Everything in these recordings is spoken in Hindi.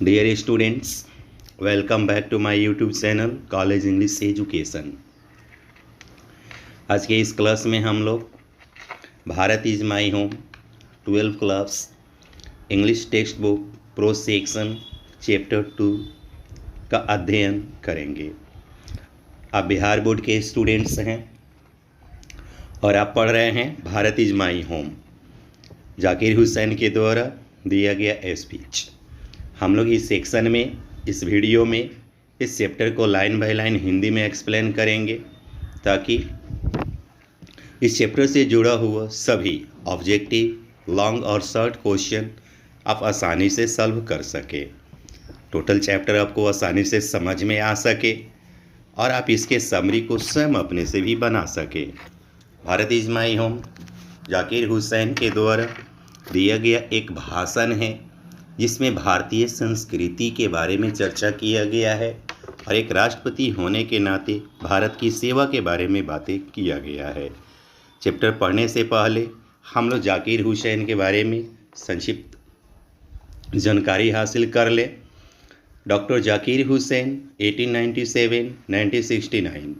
Dear students, welcome back to my YouTube channel college English education. आज के इस क्लास में हम लोग Bharat is my home 12 class English textbook prose section chapter 2 का अध्ययन करेंगे। आप बिहार बोर्ड के स्टूडेंट्स हैं और आप पढ़ रहे हैं Bharat is my home, Zakir Hussain के द्वारा दिया गया स्पीच। हम लोग इस सेक्शन में, इस वीडियो में इस चैप्टर को लाइन बाय लाइन हिंदी में एक्सप्लेन करेंगे ताकि इस चैप्टर से जुड़ा हुआ सभी ऑब्जेक्टिव लॉन्ग और शॉर्ट क्वेश्चन आप आसानी से सॉल्व कर सके। टोटल चैप्टर आपको आसानी से समझ में आ सके और आप इसके समरी को स्वयं अपने से भी बना सके। Bharat is my home Zakir Hussain के द्वारा दिया गया एक भाषण है जिसमें भारतीय संस्कृति के बारे में चर्चा किया गया है और एक राष्ट्रपति होने के नाते भारत की सेवा के बारे में बातें किया गया है। चैप्टर पढ़ने से पहले हम लोग जाकिर हुसैन के बारे में संक्षिप्त जानकारी हासिल कर ले। डॉक्टर जाकिर हुसैन 1897-1969।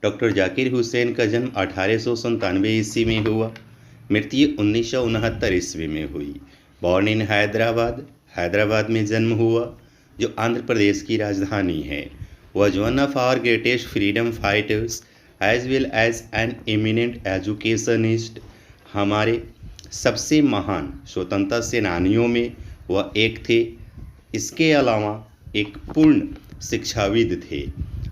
डॉक्टर जाकिर हुसैन का जन्म 1897 ईस्वी में हुआ, मृत्यु 1969 ईस्वी में हुई। बॉर्न इन हैदराबाद में जन्म हुआ जो आंध्र प्रदेश की राजधानी है। Was one of our greatest freedom fighters as well as an eminent educationist. हमारे सबसे महान स्वतंत्रता सेनानियों में वह एक थे। इसके अलावा एक पूर्ण शिक्षाविद थे।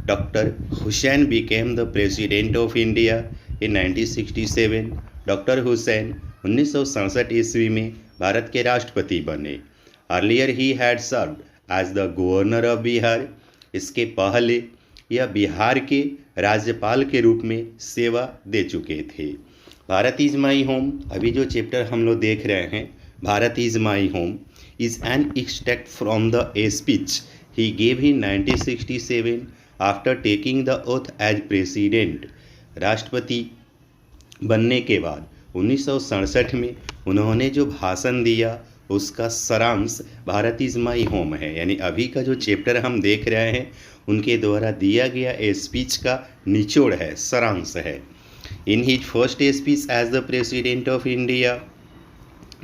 Doctor Hussain became the president of India in 1967। Doctor Hussain 1967 ईस्वी में भारत के राष्ट्रपति बने। Earlier he had served as the governor of Bihar. इसके पहले यह बिहार के राज्यपाल के रूप में सेवा दे चुके थे। भारत इज़ माई होम, अभी जो चैप्टर हम लोग देख रहे हैं, Bharat is my home is an extract from the speech he gave in 1967 after taking the oath as president. राष्ट्रपति बनने के बाद 1967 में उन्होंने जो भाषण दिया उसका सारांश भारत इज़ माई होम है। यानी अभी का जो चैप्टर हम देख रहे हैं उनके द्वारा दिया गया स्पीच का निचोड़ है, सारांश है। In his first speech as the president of India,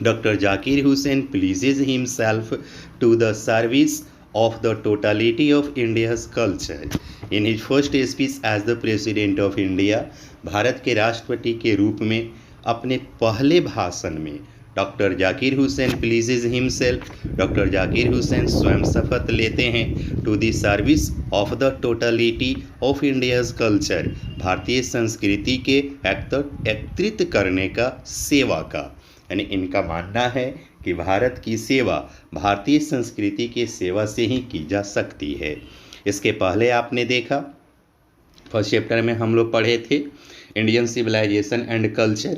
doctor Zakir Hussain pledges himself to the service of the totality of India's culture. In his first speech as the President of India, Bharat के राष्ट्रपति के रूप में अपने पहले भाषण में doctor Zakir Hussain pledges himself, doctor Zakir Hussain स्वयं शपथ लेते हैं to the service of the totality of India's culture, भारतीय संस्कृति के एकत्रित करने का, सेवा का। यानी इनका मानना है कि भारत की सेवा भारतीय संस्कृति के सेवा से ही की जा सकती है। इसके पहले आपने देखा फर्स्ट चैप्टर में हम लोग पढ़े थे इंडियन सिविलाइजेशन एंड कल्चर।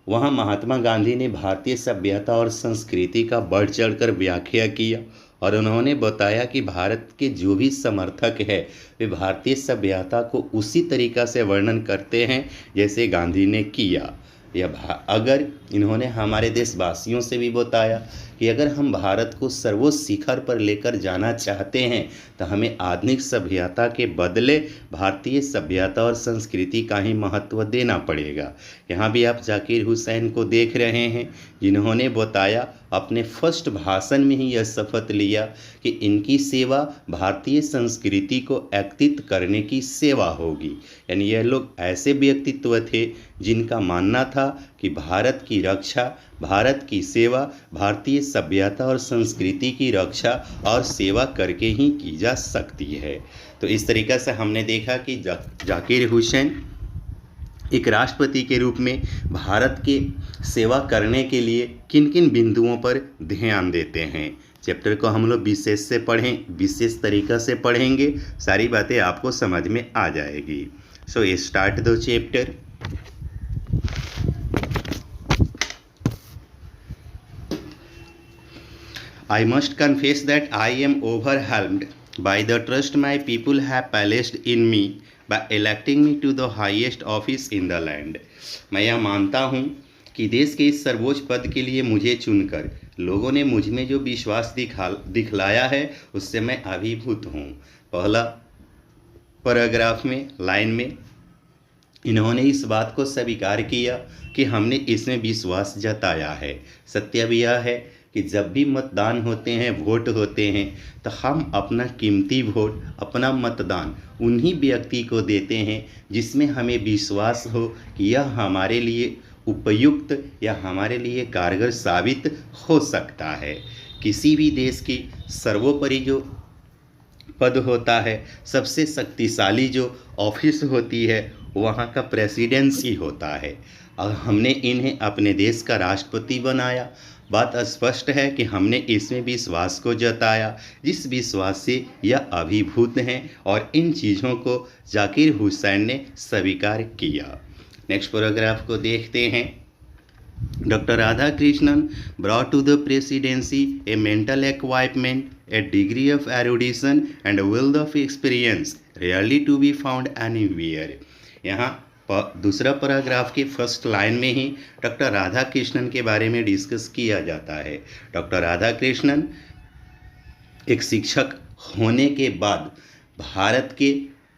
वहाँ महात्मा गांधी ने भारतीय सभ्यता और संस्कृति का बढ़ चढ़कर व्याख्या किया और उन्होंने बताया कि भारत के जो भी समर्थक है वे भारतीय सभ्यता को उसी तरीक़ा से वर्णन करते हैं जैसे गांधी ने किया। अगर इन्होंने हमारे देशवासियों से भी बताया कि अगर हम भारत को सर्वोच्च शिखर पर लेकर जाना चाहते हैं तो हमें आधुनिक सभ्यता के बदले भारतीय सभ्यता और संस्कृति का ही महत्व देना पड़ेगा। यहाँ भी आप जाकिर हुसैन को देख रहे हैं जिन्होंने बताया अपने फर्स्ट भाषण में ही यह शपथ लिया कि इनकी सेवा भारतीय संस्कृति को एकत्रित करने की सेवा होगी। यानी यह लोग ऐसे व्यक्तित्व थे जिनका मानना था कि भारत की रक्षा, भारत की सेवा भारतीय सभ्यता और संस्कृति की रक्षा और सेवा करके ही की जा सकती है। तो इस तरीक़ा से हमने देखा कि जाकिर हुसैन एक राष्ट्रपति के रूप में भारत के सेवा करने के लिए किन किन बिंदुओं पर ध्यान देते हैं। चैप्टर को हम लोग विशेष तरीक़ा से पढ़ेंगे, सारी बातें आपको समझ में आ जाएगी। So start the chapter. I must confess that I am overwhelmed by the trust my people have placed in me by electing me to the highest office in the land. मैं यह मानता हूँ कि देश के इस सर्वोच्च पद के लिए मुझे चुनकर लोगों ने मुझ में जो विश्वास दिखलाया है उससे मैं अभिभूत हूँ। पहला पैराग्राफ में, लाइन में, इन्होंने इस बात को स्वीकार किया कि हमने इसमें विश्वास जताया है। सत्य भी यह है कि जब भी मतदान होते हैं, वोट होते हैं, तो हम अपना कीमती वोट, अपना मतदान उन्हीं व्यक्ति को देते हैं जिसमें हमें विश्वास हो कि यह हमारे लिए उपयुक्त या हमारे लिए कारगर साबित हो सकता है। किसी भी देश की सर्वोपरि जो पद होता है, सबसे शक्तिशाली जो ऑफिस होती है, वहाँ का प्रेसिडेंसी होता है। और हमने इन्हें अपने देश का राष्ट्रपति बनाया। बात स्पष्ट है कि हमने इसमें विश्वास को जताया, जिस विश्वास से यह अभिभूत हैं, और इन चीज़ों को जाकिर हुसैन ने स्वीकार किया। नेक्स्ट पैराग्राफ को देखते हैं। Dr. Radhakrishnan brought to the presidency a mental equipment, a degree of erudition and a wealth of experience rarely to be found anywhere. यहाँ दूसरा पैराग्राफ के फर्स्ट लाइन में ही डॉक्टर राधा कृष्णन के बारे में डिस्कस किया जाता है। डॉक्टर राधा कृष्णन एक शिक्षक होने के बाद भारत के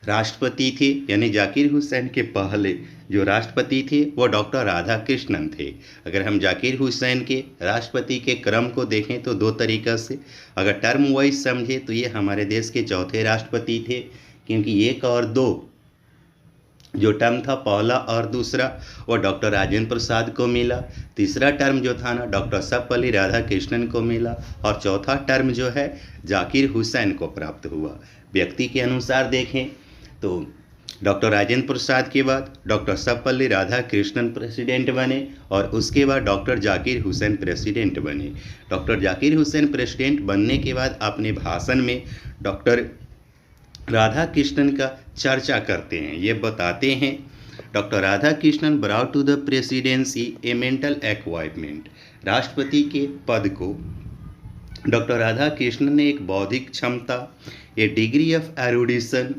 राष्ट्रपति थे, यानी जाकिर हुसैन के पहले जो राष्ट्रपति थे वो डॉक्टर राधा कृष्णन थे। अगर हम जाकिर हुसैन के राष्ट्रपति के क्रम को देखें तो दो तरीक़ा से, अगर टर्म वाइज समझे तो ये हमारे देश के चौथे राष्ट्रपति थे, क्योंकि एक और दो जो टर्म था, पहला और दूसरा, वो डॉक्टर राजेंद्र प्रसाद को मिला। तीसरा टर्म जो था ना, डॉक्टर सर्वपल्ली राधाकृष्णन को मिला। और चौथा टर्म जो है जाकिर हुसैन को प्राप्त हुआ। व्यक्ति के अनुसार देखें तो डॉक्टर राजेंद्र प्रसाद के बाद डॉक्टर सर्वपल्ली राधाकृष्णन प्रेसिडेंट बने, और उसके बाद डॉक्टर जाकिर हुसैन प्रेसिडेंट बने। डॉक्टर जाकिर हुसैन प्रेसिडेंट बनने के बाद अपने भाषण में डॉक्टर राधा कृष्णन का चर्चा करते हैं। ये बताते हैं, doctor Radha Krishnan brought to the presidency a mental equipment. राष्ट्रपति के पद को डॉक्टर राधा कृष्णन ने एक बौद्धिक क्षमता, ए डिग्री ऑफ एरुडिशन,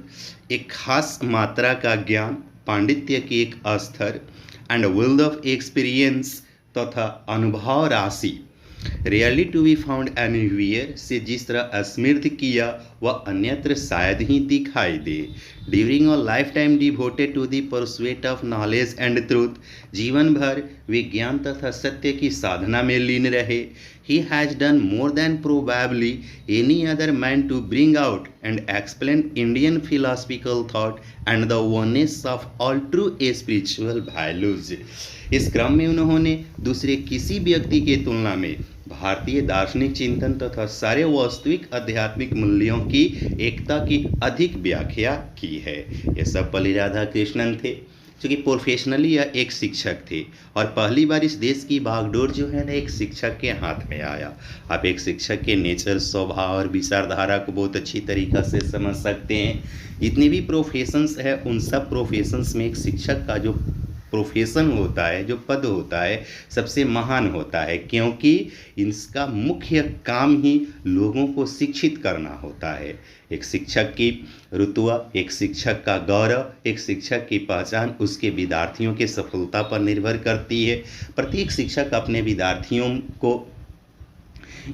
एक खास मात्रा का ज्ञान, पांडित्य की एक स्तर, एंड विल्ड ऑफ एक्सपीरियंस तथा अनुभव राशि, really to be found anywhere से जिस तरह समृद्ध किया वह अन्यत्र शायद ही दिखाई दे। During a life time devoted to the pursuit of knowledge and truth, जीवन भर विज्ञान तथा सत्य की साधना में लीन रहे। He has done more than probably any other man to bring out and explain Indian philosophical thought and the oneness of all true spiritual values. इस क्रम में उन्होंने दूसरे किसी व्यक्ति के तुलना में भारतीय दार्शनिक चिंतन तथा सारे वास्तविक आध्यात्मिक मूल्यों की एकता की अधिक व्याख्या की है। ये सर्वपल्ली राधाकृष्णन थे, क्योंकि प्रोफेशनली यह एक शिक्षक थे, और पहली बार इस देश की बागडोर जो है ना एक शिक्षक के हाथ में आया। आप एक शिक्षक के नेचर, स्वभाव और विचारधारा को बहुत अच्छी तरीक़ा से समझ सकते हैं। जितने भी प्रोफेशंस है उन सब प्रोफेशंस में एक शिक्षक का जो प्रोफेशन होता है, जो पद होता है, सबसे महान होता है, क्योंकि इसका मुख्य काम ही लोगों को शिक्षित करना होता है। एक शिक्षक की रुतबा, एक शिक्षक का गौरव, एक शिक्षक की पहचान उसके विद्यार्थियों के सफलता पर निर्भर करती है। प्रत्येक शिक्षक अपने विद्यार्थियों को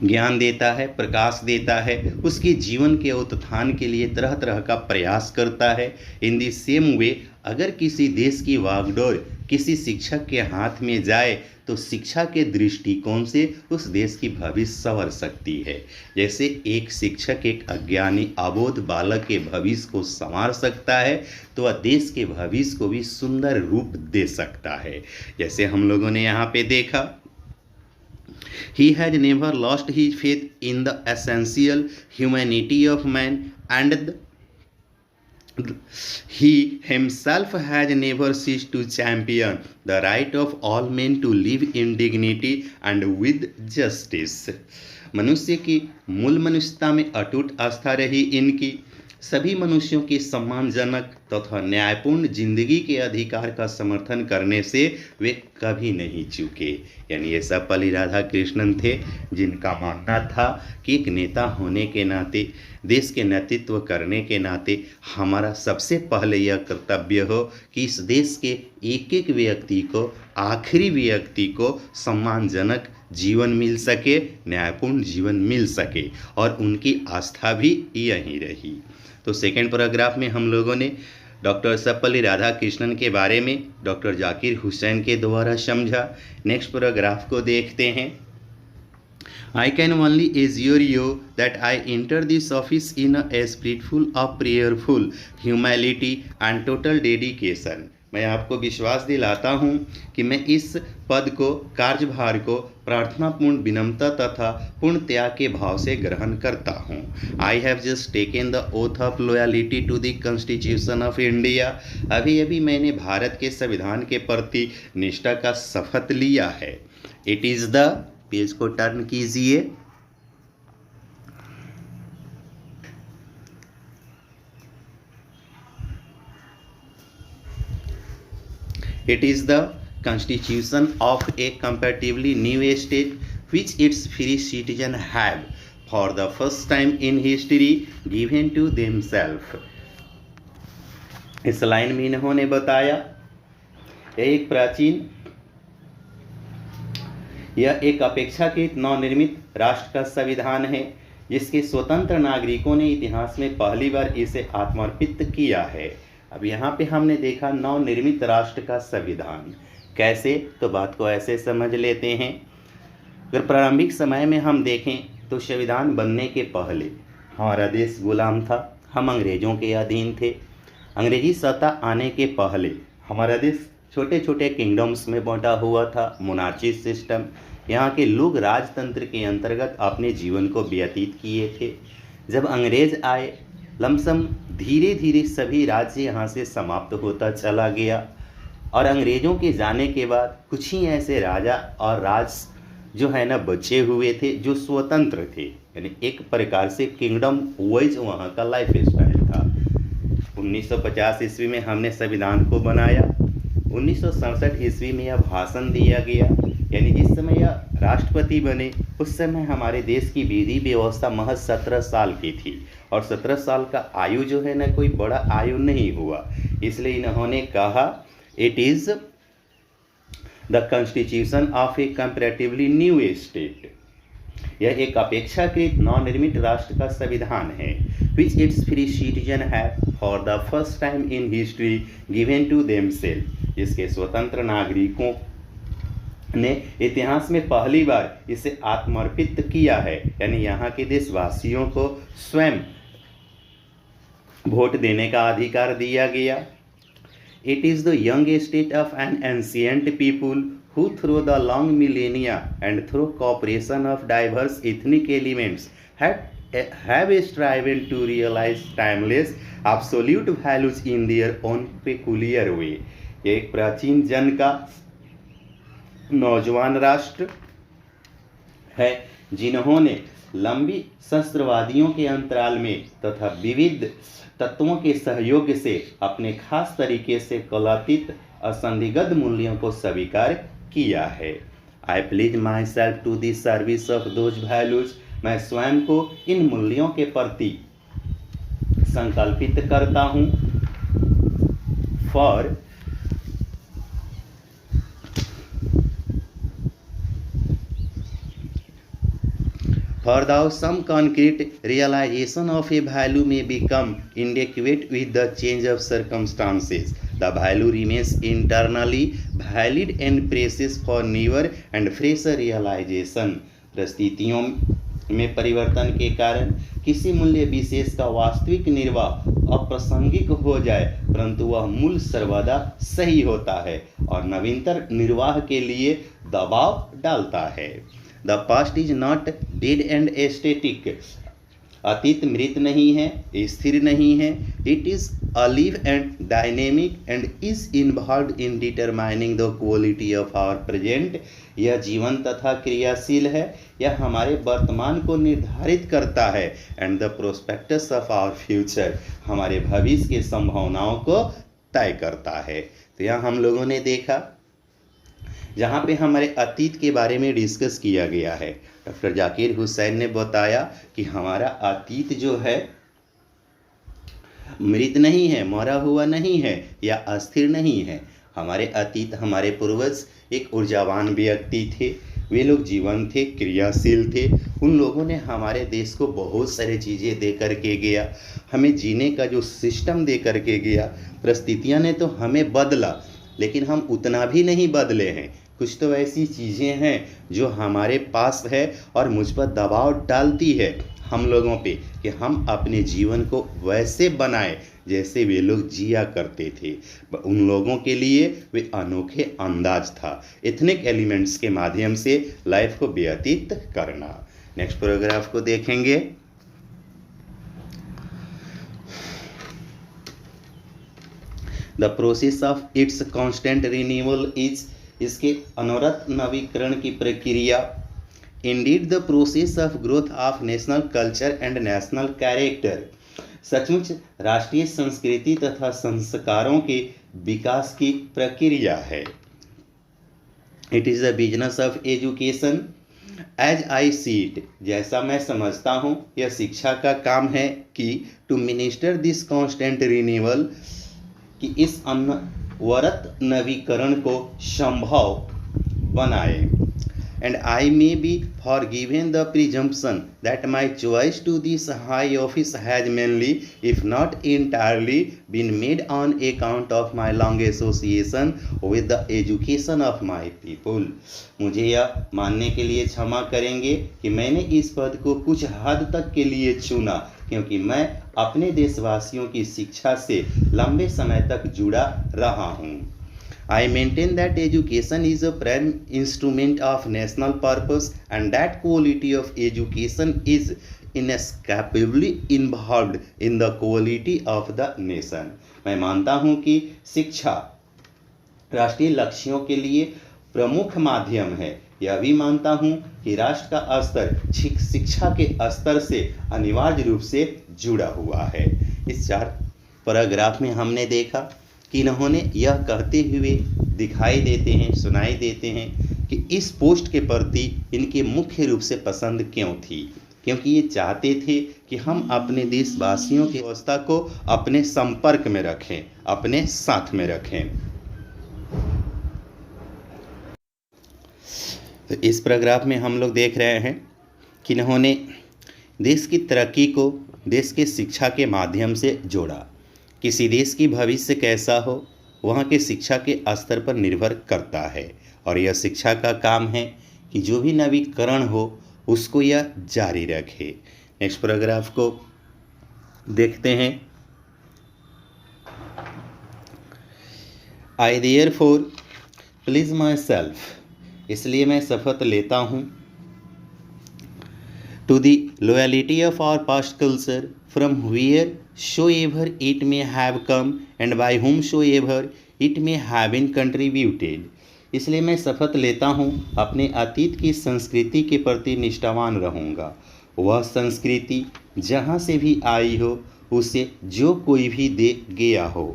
ज्ञान देता है, प्रकाश देता है, उसके जीवन के उत्थान के लिए तरह तरह का प्रयास करता है। इन द सेम वे अगर किसी देश की वागडोर किसी शिक्षक के हाथ में जाए तो शिक्षा के दृष्टिकोण से उस देश की भविष्य संवर सकती है। जैसे एक शिक्षक एक अज्ञानी अबोध बालक के भविष्य को संवार सकता है, तो वह देश के भविष्य को भी सुंदर रूप दे सकता है। जैसे हम लोगों ने यहाँ पे देखा, He had never lost his faith in the essential humanity of man, and he himself has never ceased to champion the right of all men to live in dignity and with justice. मनुष्य की मूल मनुष्यता में अटूट आस्था रही इनकी। सभी मनुष्यों की सम्मानजनक तथा न्यायपूर्ण जिंदगी के अधिकार का समर्थन करने से वे कभी नहीं चूके। यानी ये सर्वपल्ली राधाकृष्णन थे, जिनका मानना था कि एक नेता होने के नाते, देश के नेतृत्व करने के नाते हमारा सबसे पहले यह कर्तव्य हो कि इस देश के एक एक व्यक्ति को, आखिरी व्यक्ति को सम्मानजनक जीवन मिल सके, न्यायपूर्ण जीवन मिल सके, और उनकी आस्था भी यहीं रही। तो सेकेंड पैराग्राफ में हम लोगों ने डॉक्टर सर्वपल्ली राधाकृष्णन के बारे में डॉक्टर जाकिर हुसैन के द्वारा समझा। नेक्स्ट पैराग्राफ को देखते हैं। I can only assure you that I enter this office in a spirit full of prayerful humility and total dedication। मैं आपको विश्वास दिलाता हूँ कि मैं इस पद को, कार्यभार को प्रार्थनापूर्ण विनम्रता तथा पूर्ण त्याग के भाव से ग्रहण करता हूँ। I have just taken the oath of loyalty to the Constitution of India। अभी अभी मैंने भारत के संविधान के प्रति निष्ठा का शपथ लिया है। It is the, पेज को टर्न कीजिए। It is the constitution of a comparatively new state which its free citizens have for the first time in history given to themselves। इस लाइन में इन्होंने बताया यह एक अपेक्षाकृत नवनिर्मित राष्ट्र का संविधान है जिसके स्वतंत्र नागरिकों ने इतिहास में पहली बार इसे आत्मर्पित किया है। अब यहाँ पे हमने देखा नवनिर्मित राष्ट्र का संविधान कैसे, तो बात को ऐसे समझ लेते हैं। अगर प्रारंभिक समय में हम देखें तो संविधान बनने के पहले हमारा देश गुलाम था, हम अंग्रेज़ों के अधीन थे। अंग्रेजी सत्ता आने के पहले हमारा देश छोटे छोटे किंगडम्स में बांटा हुआ था, मोनार्ची सिस्टम। यहाँ के लोग राजतंत्र के अंतर्गत अपने जीवन को व्यतीत किए थे। जब अंग्रेज आए, लमसम धीरे धीरे सभी राज्य यहाँ से समाप्त होता चला गया, और अंग्रेज़ों के जाने के बाद कुछ ही ऐसे राजा और राज जो है ना बचे हुए थे जो स्वतंत्र थे, यानी एक प्रकार से किंगडम वाइज वहाँ का लाइफ स्टाइल था। 1950 ईस्वी में हमने संविधान को बनाया। 1967 ईस्वी में यह भाषण दिया गया, यानी जिस समय यह राष्ट्रपति बने उस समय हमारे देश की विधि व्यवस्था महज 17 साल की थी, और 17 साल का आयु जो है ना कोई बड़ा आयु नहीं हुआ। इसलिए इन्होंने कहा it is the constitution of A comparatively new state. यह एक अपेक्षाकृत नवनिर्मित राष्ट्र का संविधान है which its free citizen have for the first time in history given to themselves। जिसके स्वतंत्र नागरिकों ने इतिहास में पहली बार इसे आत्मर्पित किया है, यानी यहाँ के देशवासियों को स्वयं वोट देने का अधिकार दिया गया। It is the young state of an ancient people who through the long millennia and through cooperation of diverse ethnic elements have striven to realize timeless absolute values in their own peculiar way। ये एक प्राचीन जन का नौजवान राष्ट्र है जिन्होंने लंबी सहस्त्रवादियों के अंतराल में तथा विविध तत्वों के सहयोग से अपने खास तरीके से कलातीत असंदिग्ध मूल्यों को स्वीकार किया है। I pledge myself to the service of those values. मैं स्वयं को इन मूल्यों के प्रति संकल्पित करता हूँ। For thou some concrete realization of a value may become inadequate with the change of circumstances, the value remains internally valid and precious for newer and fresher realization। परिस्थितियों में परिवर्तन के कारण किसी मूल्य विशेष का वास्तविक निर्वाह अप्रासंगिक हो जाए, परंतु वह मूल सर्वदा सही होता है और नवीनतर निर्वाह के लिए दबाव डालता है। The past is not dead and static। अतीत मृत नहीं है, स्थिर नहीं है। It is alive and dynamic and is involved in determining the quality of our present। यह जीवन तथा क्रियाशील है, यह हमारे वर्तमान को निर्धारित करता है। and the prospectus of our future, हमारे भविष्य के संभावनाओं को तय करता है। तो यहाँ हम लोगों ने देखा जहाँ पे हमारे अतीत के बारे में डिस्कस किया गया है। डॉक्टर जाकिर हुसैन ने बताया कि हमारा अतीत जो है मृत नहीं है, मरा हुआ नहीं है या अस्थिर नहीं है। हमारे अतीत, हमारे पूर्वज एक ऊर्जावान व्यक्ति थे, वे लोग जीवंत थे, क्रियाशील थे। उन लोगों ने हमारे देश को बहुत सारी चीज़ें दे कर के गया, हमें जीने का जो सिस्टम दे कर के गया। परिस्थितियाँ ने तो हमें बदला, लेकिन हम उतना भी नहीं बदले हैं। कुछ तो ऐसी चीज़ें हैं जो हमारे पास है और मुझ पर दबाव डालती है हम लोगों पे कि हम अपने जीवन को वैसे बनाएं जैसे वे लोग जिया करते थे। उन लोगों के लिए वे अनोखे अंदाज था, एथनिक एलिमेंट्स के माध्यम से लाइफ को व्यतीत करना। नेक्स्ट पैराग्राफ को देखेंगे। The process of its constant renewal is, इसके अनवरत नवीकरण की प्रक्रिया। Indeed the process of growth of national culture and national character, सचमुच राष्ट्रीय संस्कृति तथा संस्कारों के विकास की प्रक्रिया है। It is the business of education as I see it, जैसा मैं समझता हूँ यह शिक्षा का काम है कि to minister this constant renewal, कि इस अनवरत नवीकरण को संभव बनाए। And I may be forgiven the presumption that my choice to this high office has mainly, if not entirely, been made on account of my long association with the education of my people. मुझे यह मानने के लिए क्षमा करेंगे कि मैंने इस पद को कुछ हद तक के लिए चुना क्योंकि मैं अपने देशवासियों की शिक्षा से लंबे समय तक जुड़ा रहा हूँ। I maintain that education is a prime instrument of national purpose and that quality of education is inescapably involved in the quality of the nation. मैं मानता हूँ कि शिक्षा राष्ट्रीय लक्ष्यों के लिए प्रमुख माध्यम है। यह भी मानता हूँ कि राष्ट्र का स्तर शिक्षा के स्तर से अनिवार्य रूप से जुड़ा हुआ है। इस 4 पैराग्राफ में हमने देखा कि इन्होंने यह कहते हुए दिखाई देते हैं, सुनाई देते हैं कि इस पोस्ट के प्रति इनके मुख्य रूप से पसंद क्यों थी, क्योंकि ये चाहते थे कि हम अपने देशवासियों की व्यवस्था को अपने संपर्क में रखें, अपने साथ में रखें। तो इस पैराग्राफ में हम लोग देख रहे हैं कि इन्होंने देश की तरक्की को देश के शिक्षा के माध्यम से जोड़ा। किसी देश की भविष्य कैसा हो वहाँ के शिक्षा के स्तर पर निर्भर करता है और यह शिक्षा का काम है कि जो भी नवीकरण हो उसको यह जारी रखे। नेक्स्ट पैराग्राफ को देखते हैं। आई देयरफॉर प्लीज माई सेल्फ, इसलिए मैं शपथ लेता हूँ, to the loyalty of our past culture from wheresoever it may have come and by whomsoever it may have been contributed, इसलिए मैं शपथ लेता हूँ अपने अतीत की संस्कृति के प्रति निष्ठावान रहूँगा। वह संस्कृति जहाँ से भी आई हो उसे जो कोई भी दे गया हो।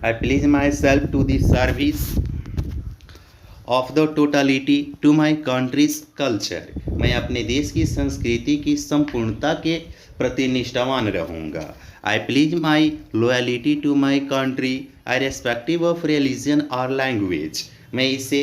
I pledge myself to the service of the totality to my country's culture, मैं अपने देश की संस्कृति की संपूर्णता के प्रति निष्ठावान रहूँगा। I pledge my loyalty to my country irrespective of religion or language, मैं इसे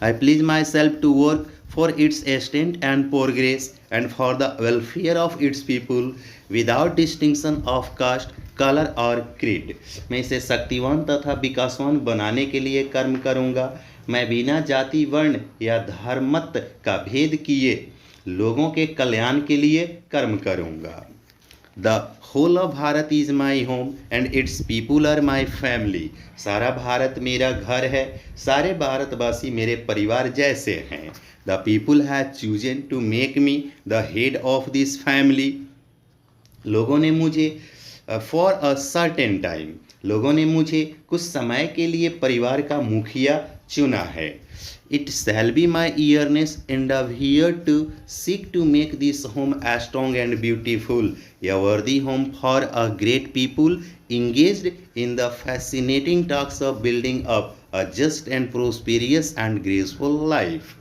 I pledge myself to work for its extent and progress and for the welfare of its people without distinction of caste, colour और क्रीड, मैं इसे शक्तिवान तथा विकासवान बनाने के लिए कर्म करूँगा। मैं बिना जाति, वर्ण या धर्मत का भेद किए लोगों के कल्याण के लिए कर्म करूँगा। The whole of Bharat is my home and its people are my family, सारा भारत मेरा घर है, सारे भारतवासी मेरे परिवार जैसे हैं। The people have chosen to make me the head of this family, लोगों ने मुझे फॉर अ सर्टेन टाइम, लोगों ने मुझे कुछ समय के लिए परिवार का मुखिया चुना है। It shall be my earnest endeavour to seek to make this home as strong and beautiful, a worthy home for a great people engaged in the fascinating tasks of building up a just and prosperous and graceful life.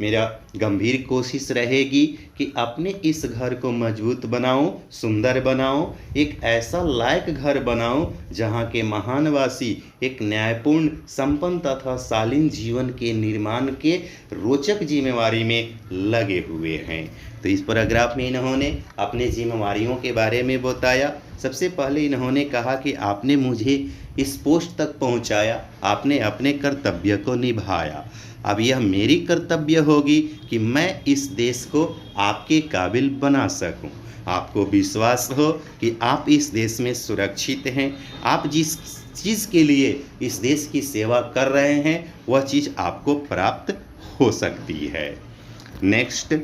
मेरा गंभीर कोशिश रहेगी कि अपने इस घर को मजबूत बनाऊं, सुंदर बनाऊं, एक ऐसा लायक घर बनाऊं जहां के महानवासी एक न्यायपूर्ण, संपन्न तथा शालीन जीवन के निर्माण के रोचक जिम्मेवारी में लगे हुए हैं। तो इस पैराग्राफ में इन्होंने अपने जिम्मेवारियों के बारे में बताया। सबसे पहले इन्होंने कहा कि आपने मुझे इस पोस्ट तक पहुंचाया, आपने अपने कर्तव्य को निभाया। अब यह मेरी कर्तव्य होगी कि मैं इस देश को आपके काबिल बना सकूं। आपको विश्वास हो कि आप इस देश में सुरक्षित हैं, आप जिस चीज़ के लिए इस देश की सेवा कर रहे हैं वह चीज़ आपको प्राप्त हो सकती है। Next,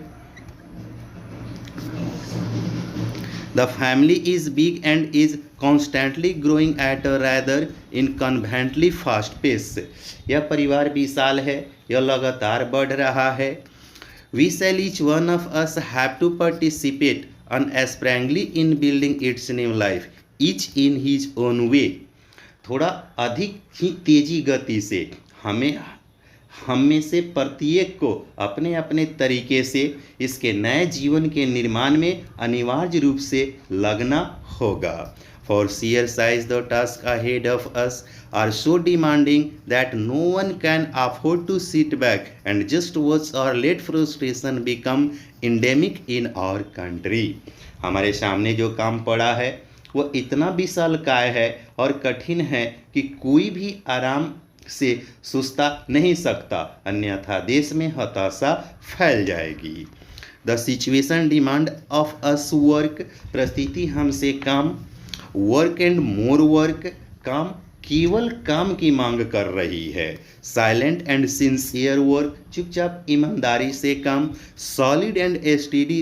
The family is big and is constantly growing at a rather inconveniently fast pace. यह परिवार विशाल है, यह लगातार बढ़ रहा है। We shall each one of us have to participate unsparingly in building its new life, each in his own way. थोड़ा अधिक ही तेजी गति से हम में से प्रत्येक को अपने अपने तरीके से इसके नए जीवन के निर्माण में अनिवार्य रूप से लगना होगा। For sheer size, the tasks ahead of us are so demanding that no one can afford to sit back and just watch or let frustration become endemic in our country. हमारे सामने जो काम पड़ा है वो इतना विशालकाय है और कठिन है कि कोई भी आराम से सुस्ता नहीं सकता, अन्यथा देश में हताशा फैल जाएगी। The situation demand of us work, परिस्थिति हमसे काम, वर्क एंड मोर वर्क, काम केवल काम की मांग कर रही है। साइलेंट एंड सिंसियर वर्क, चुपचाप ईमानदारी से काम। Solid and steady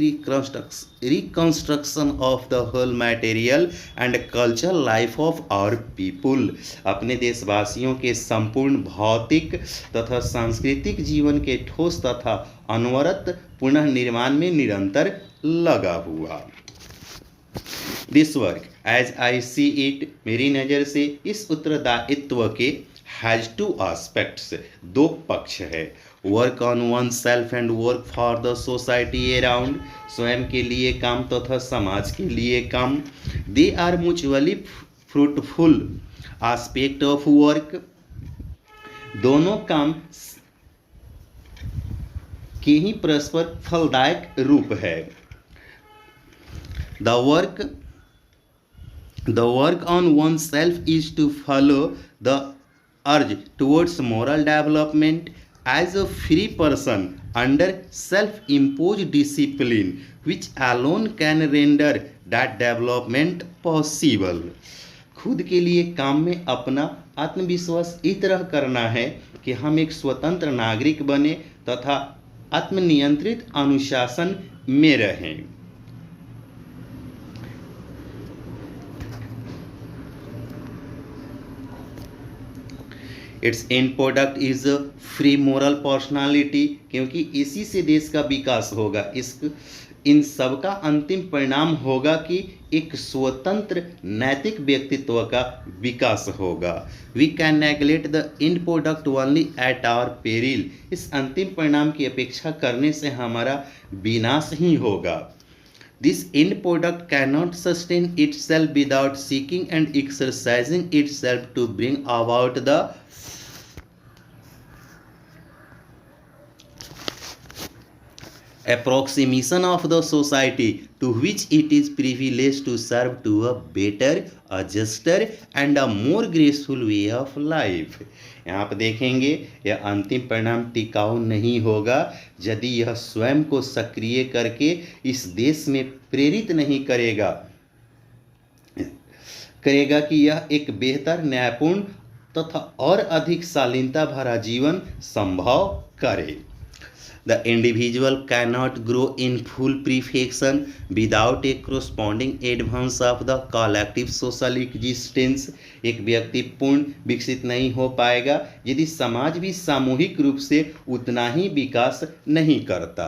reconstruction of the whole material and cultural life of our people, अपने देशवासियों के संपूर्ण भौतिक तथा सांस्कृतिक जीवन के ठोस तथा अनवरत पुनः निर्माण में निरंतर लगा हुआ। This work as I see it, मेरी नज़र से इस उत्तरदायित्व के हैज टू एस्पेक्ट्स, दो पक्ष है। Work on oneself and work for the society around, स्वयं के लिए काम तथा समाज के लिए काम। They are mutually fruitful aspect of work, दोनों काम के ही परस्पर फलदायक रूप है। The work on oneself is to follow the urge towards moral development as a free person under self-imposed discipline, which alone can render that development possible. खुद के लिए काम में अपना आत्मविश्वास इस तरह करना है कि हम एक स्वतंत्र नागरिक बने तथा आत्मनियंत्रित अनुशासन में रहें। It's end product is a free moral personality, क्योंकि इसी से देश का विकास होगा। इन सब का अंतिम परिणाम होगा कि एक स्वतंत्र नैतिक व्यक्तित्व का विकास होगा। We can neglect the end product only at our peril, इस अंतिम परिणाम की अपेक्षा करने से हमारा विनाश ही होगा। This end product cannot sustain itself without seeking and exercising itself to bring about the approximation of the society to which it is privileged to serve to a better, a juster and a more graceful way of life. यहाँ पर देखेंगे यह अंतिम परिणाम टिकाऊ नहीं होगा यदि यह स्वयं को सक्रिय करके इस देश में प्रेरित नहीं करेगा कि यह एक बेहतर, न्यायपूर्ण तथा और अधिक शालीनता भरा जीवन संभव करे। The individual cannot grow in full perfection without a corresponding advance of the collective social existence. एक व्यक्ति पूर्ण विकसित नहीं हो पाएगा यदि समाज भी सामूहिक रूप से उतना ही विकास नहीं करता।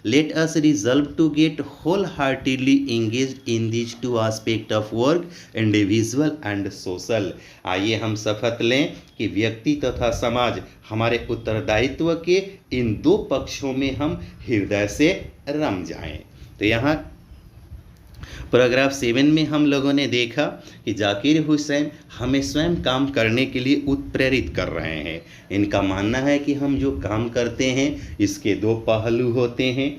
Let us resolve to get wholeheartedly engaged in these two aspects of work, individual and social. आइए हम शपथ लें कि व्यक्ति तथा समाज हमारे उत्तरदायित्व के इन दो पक्ष पक्षों में हम हृदय से रम जाएं। तो यहाँ पैराग्राफ 7 में हम लोगों ने देखा कि जाकिर हुसैन हमें स्वयं काम करने के लिए उत्प्रेरित कर रहे हैं। इनका मानना है कि हम जो काम करते हैं इसके दो पहलू होते हैं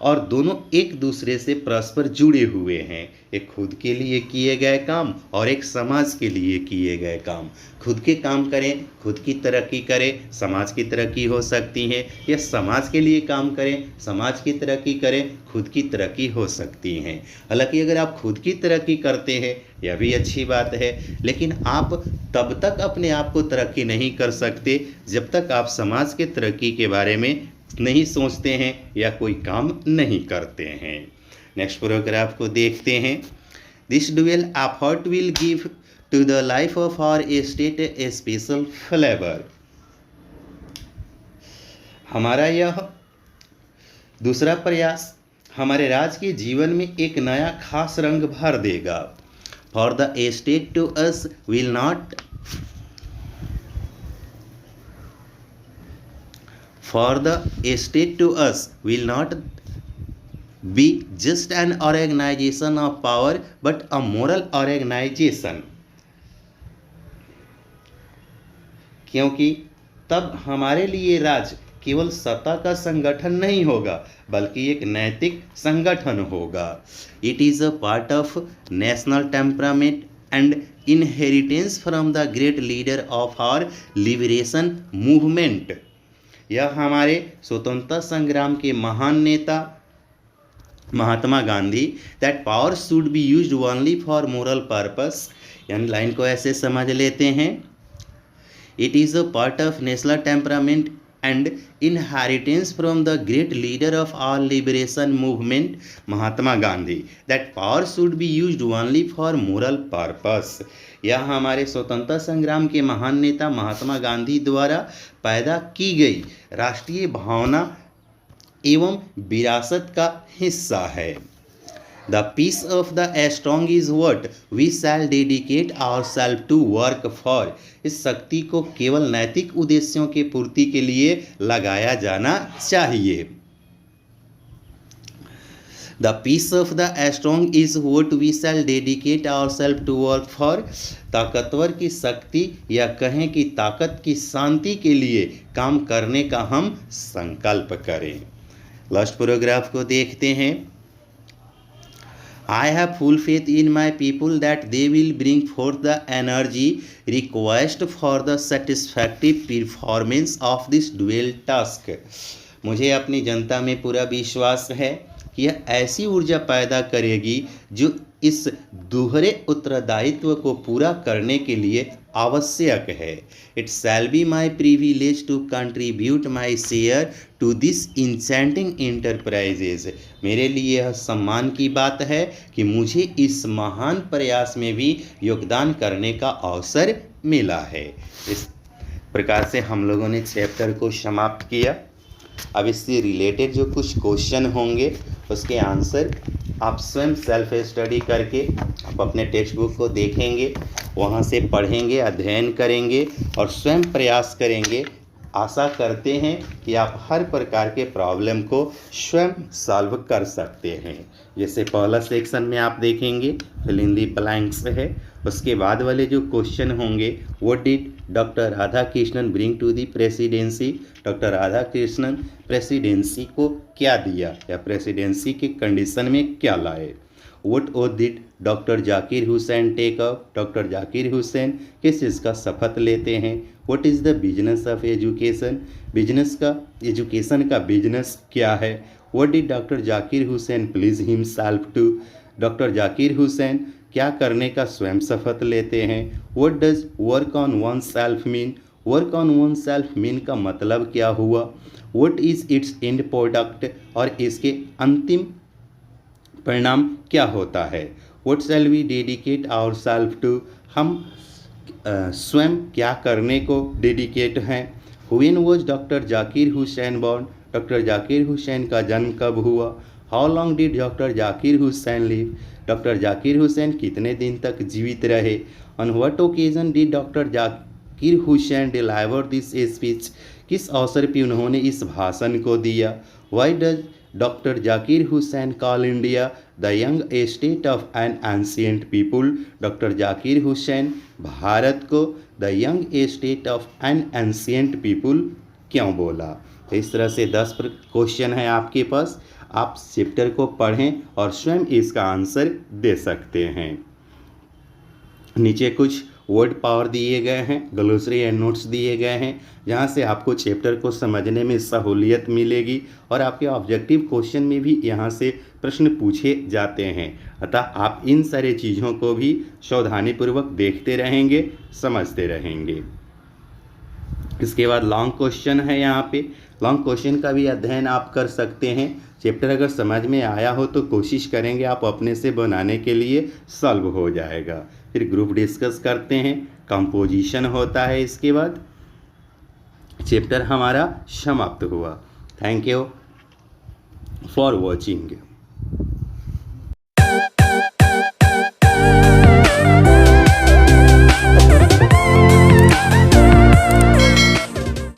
और दोनों एक दूसरे से परस्पर जुड़े हुए हैं। एक खुद के लिए किए गए काम और एक समाज के लिए किए गए काम। खुद के काम करें, खुद की तरक्की करें, समाज की तरक्की हो सकती है, या समाज के लिए काम करें, समाज की तरक्की करें, खुद की तरक्की हो सकती है। हालांकि अगर आप खुद की तरक्की करते हैं यह भी अच्छी बात है, लेकिन आप तब तक अपने आप को तरक्की नहीं कर सकते जब तक आप समाज के तरक्की के बारे में नहीं सोचते हैं या कोई काम नहीं करते हैं। नेक्स्ट पैराग्राफ को देखते हैं। This dual effort will give to the life of our state a special flavour. हमारा यह दूसरा प्रयास हमारे राज्य के जीवन में एक नया खास रंग भर देगा। For the state to us will not For the state to us will not be just an organization of power but a moral organization। क्योंकि तब हमारे लिए राज्य केवल सत्ता का संगठन नहीं होगा बल्कि एक नैतिक संगठन होगा। It is a part of national temperament and inheritance from the great leader of our liberation movement। यह हमारे स्वतंत्रता संग्राम के महान नेता Mahatma Gandhi that power should be used only for moral purpose. यानी लाइन को ऐसे समझ लेते हैं, it is a part of national temperament and inheritance from the great leader of our liberation movement Mahatma Gandhi that power should be used only for moral purpose. यह हमारे स्वतंत्रता संग्राम के महान नेता महात्मा गांधी द्वारा पैदा की गई राष्ट्रीय भावना एवं विरासत का हिस्सा है। The peace of the strong is what we shall dedicate ourselves to work for. इस शक्ति को केवल नैतिक उद्देश्यों के पूर्ति के लिए लगाया जाना चाहिए। The peace of the strong is what we shall dedicate ourselves to work for। ताकतवर की शक्ति या कहें कि ताकत की शांति के लिए काम करने का हम संकल्प करें। लास्ट पैराग्राफ को देखते हैं। I have full faith in my people that they will bring forth the energy required for the satisfactory performance of this dual task। मुझे अपनी जनता में पूरा विश्वास है कि यह ऐसी ऊर्जा पैदा करेगी जो इस दोहरे उत्तरदायित्व को पूरा करने के लिए आवश्यक है। It shall be my privilege to contribute my share to this enchanting enterprises. मेरे लिए यह सम्मान की बात है कि मुझे इस महान प्रयास में भी योगदान करने का अवसर मिला है। इस प्रकार से हम लोगों ने चैप्टर को समाप्त किया। अब इससे रिलेटेड जो कुछ क्वेश्चन होंगे उसके आंसर आप स्वयं सेल्फ स्टडी करके आप अपने टेक्स्ट बुक को देखेंगे, वहाँ से पढ़ेंगे, अध्ययन करेंगे और स्वयं प्रयास करेंगे। आशा करते हैं कि आप हर प्रकार के प्रॉब्लम को स्वयं सॉल्व कर सकते हैं। जैसे पहला सेक्शन में आप देखेंगे फिल इन द ब्लैंक्स है, उसके बाद वाले जो क्वेश्चन होंगे what did doctor Radha Krishnan bring to the presidency. Doctor Radha Krishnan presidency को क्या दिया या प्रेसिडेंसी के कंडीशन में क्या लाए। What oath did doctor Zakir Hussain take up. Doctor Zakir Hussain किस चीज़ का शपथ लेते हैं। What is the business of education. Business का एजुकेशन का बिजनेस क्या है। What did doctor Zakir Hussain pledge himself to. Doctor Zakir Hussain क्या करने का स्वयं शपथ लेते हैं। What does work on oneself mean. Work on oneself mean का मतलब क्या हुआ। What is it's end product और इसके अंतिम परिणाम क्या होता है। What shall we dedicate our self to. हम स्वयं क्या करने को डेडिकेट हैं। When was doctor Zakir Hussain born. Doctor Zakir Hussain का जन्म कब हुआ। How long did doctor Zakir Hussain live. Doctor Zakir Hussain कितने दिन तक जीवित रहे। On what occasion did doctor Zakir Hussain deliver this speech. किस अवसर पर उन्होंने इस भाषण को दिया। Y does doctor Zakir Hussain call India the young state of an ancient people. Doctor Zakir Hussain Bharat को the young state of an ancient people क्यों बोला। तो इस तरह से 10 क्वेश्चन है आपके पास, आप चैप्टर को पढ़ें और स्वयं इसका आंसर दे सकते हैं। नीचे कुछ वर्ड पावर दिए गए हैं, ग्लोसरी एंड नोट्स दिए गए हैं, जहां से आपको चैप्टर को समझने में सहूलियत मिलेगी और आपके ऑब्जेक्टिव क्वेश्चन में भी यहां से प्रश्न पूछे जाते हैं। अतः आप इन सारे चीज़ों को भी सावधानीपूर्वक देखते रहेंगे, समझते रहेंगे। इसके बाद लॉन्ग क्वेश्चन है, यहाँ पे लॉन्ग क्वेश्चन का भी अध्ययन आप कर सकते हैं। चैप्टर अगर समझ में आया हो तो कोशिश करेंगे आप अपने से बनाने के लिए, सॉल्व हो जाएगा। फिर ग्रुप डिस्कस करते हैं, कंपोजिशन होता है, इसके बाद चैप्टर हमारा समाप्त हुआ। Thank you for watching.